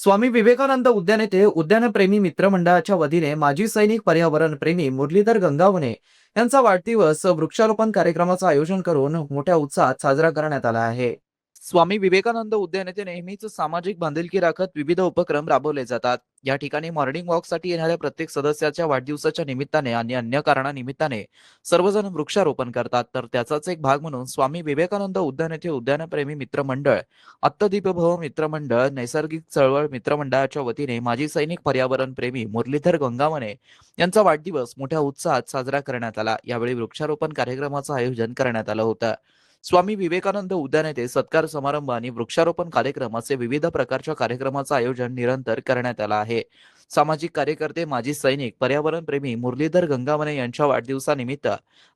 स्वामी विवेकानंद उद्यान येथे उद्यानप्रेमी मित्रमंडळाच्या वतीने माजी सैनिक पर्यावरण प्रेमी मुरलीधर गंगावणे यांचा वाढदिवस वृक्षारोपण कार्यक्रमाचं आयोजन करून मोठ्या उत्साहात साजरा करण्यात आला आहे. स्वामी विवेकानंद उद्यान येथे नेहमीच सामाजिक बांधिलकी राखत विविध उपक्रम राबवले जातात. या ठिकाणी मॉर्निंग वॉकसाठी येणाऱ्या प्रत्येक सदस्याच्या वाढदिवसाच्या निमित्ताने आणि अन्य कारणानिमित्ताने सर्वजण वृक्षारोपण करतात. तर त्याचाच एक भाग म्हणून स्वामी विवेकानंद उद्यान येथे उद्यानप्रेमी मित्रमंडळ, अत्तदीपभव मित्रमंडळ, नैसर्गिक चळवळ मित्रमंडळाच्या वतीने माजी सैनिक पर्यावरण प्रेमी मुरलीधर गंगावणे यांचा वाढदिवस मोठ्या उत्साहात साजरा करण्यात आला. यावेळी वृक्षारोपण कार्यक्रमाचं आयोजन करण्यात आलं होतं. स्वामी विवेकानंद उद्यान येथे सत्कार समारंभ आणि वृक्षारोपण कार्यक्रम असे विविध प्रकारच्या कार्यक्रमाचं आयोजन निरंतर करण्यात आलं आहे. सामाजिक कार्यकर्ते, माजी सैनिक, पर्यावरण प्रेमी मुरलीधर गंगावणे यांच्या वाढदिवसानिमित्त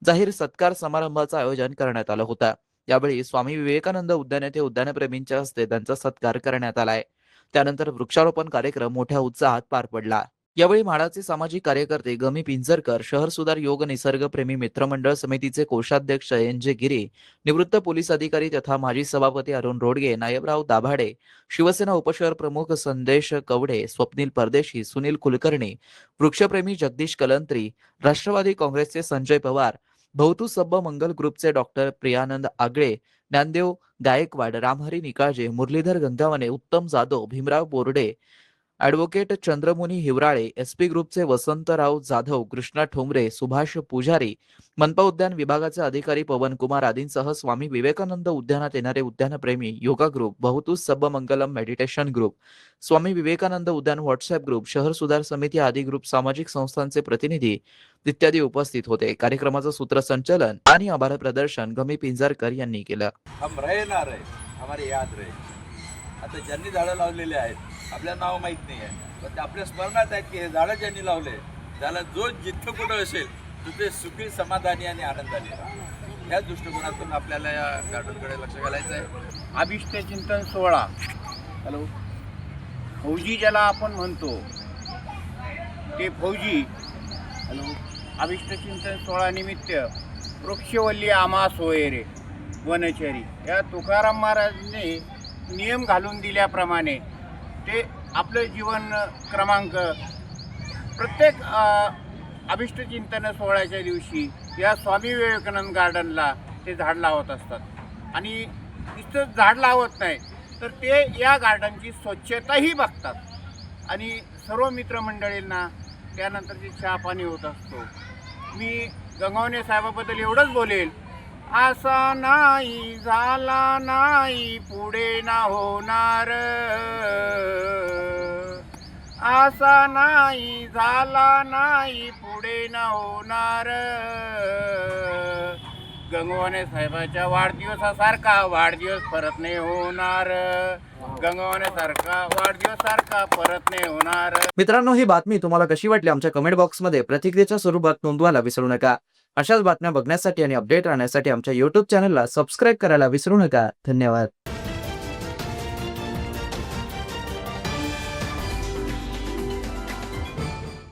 जाहीर सत्कार समारंभाचं आयोजन करण्यात आलं होतं. यावेळी स्वामी विवेकानंद उद्यान येथे उद्यानप्रेमींच्या हस्ते त्यांचा सत्कार करण्यात आलाय. त्यानंतर वृक्षारोपण कार्यक्रम मोठ्या उत्साहात पार पडला. यावेळी म्हाडाचे सामाजिक कार्यकर्ते गमी पिंजरकर, शहर सुधार योग निसर्गप्रेमी मित्रमंडळ समितीचे कोषाध्यक्ष एन.जे. गिरी, निवृत्त पोलीस अधिकारी तथा माजी सभापती अरुण रोडगे, नायबराव दाभाडे, शिवसेना उपशहर प्रमुख संदेश कवडे, स्वप्नील परदेशी, सुनील कुलकर्णी, वृक्षप्रेमी जगदीश कलंत्री, राष्ट्रवादी काँग्रेसचे संजय पवार, भवतू सब्ब मंगल ग्रुपचे डॉक्टर प्रियानंद आगळे, ज्ञानदेव गायकवाड, रामहरी निकाळजे, मुरलीधर गंगावणे, उत्तम जाधव, भीमराव बोर्डे, ॲडव्होकेट चंद्रमुनी हिवराळे, एसपी ग्रुपचे वसंतराव जाधव, कृष्णा ठोंबरे, सुभाष पुजारी, मनपा उद्यान विभागाचे अधिकारी पवन कुमार आदींसह स्वामी विवेकानंद उद्यानात येणारे उद्यानप्रेमी, योगा ग्रुप, बहुतूस सब्ब मंगलम मेडिटेशन ग्रुप, स्वामी विवेकानंद उद्यान व्हॉट्सअप ग्रुप, शहर सुधार समिती आदी ग्रुप, सामाजिक संस्थांचे प्रतिनिधी इत्यादी उपस्थित होते. कार्यक्रमाचं सूत्रसंचालन आणि आभार प्रदर्शन गमी पिंजरकर यांनी केलं. हम रहे ना रहे हमारे याद रहे. आता ज्यांनी झाडं लावलेले आहेत आपल्याला नाव माहीत नाही आहे, पण ते आपल्या स्मरणात आहेत की हे झाडं ज्यांनी लावले त्याला जो जिथं कुठं असेल तिथे सुखी, समाधानी आणि आनंदाने राहा. या दृष्टिकोनातून आपल्याला या गार्डनकडे लक्ष घालायचं आहे. अभिष्ट चिंतन सोहळा, हॅलो, फौजी ज्याला आपण म्हणतो ते फौजी, हॅलो, अभिष्ट चिंतन सोहळा निमित्त वृक्षवल्ली आम्हा सोयरे वनचरी या तुकाराम महाराजने नियम घालून दिल्याप्रमाणे ते आपलं जीवन क्रमांक प्रत्येक अभिष्ट चिंतन सोहळ्याच्या दिवशी या स्वामी विवेकानंद गार्डनला ते झाड लावत असतात. आणि नुसतं झाड लावत नाही तर ते या गार्डनची स्वच्छताही बघतात आणि सर्व मित्रमंडळींना त्यानंतरची चहा पाणी होत असतो. मी गंगावणे साहेबाबद्दल एवढंच बोलेल, असा नाही झाला नाही पुढे ना होणार, असा नाही झाला नाही पुढे ना होणार. गंगवाने साहेबाच्या वाढदिवसासारखा वाढदिवस परत नाही होणार, गंगवाने सारखा वाढदिवस सारखा परत नाही होणार. मित्रांनो, ही बातमी तुम्हाला कशी वाटली आमच्या कमेंट बॉक्समध्ये प्रतिक्रियेच्या स्वरूपात नोंदवायला विसरू नका. अशाच बातम्या बघण्यासाठी आणि अपडेट राहण्यासाठी आमच्या YouTube चॅनलला सबस्क्राईब करायला विसरू नका. धन्यवाद.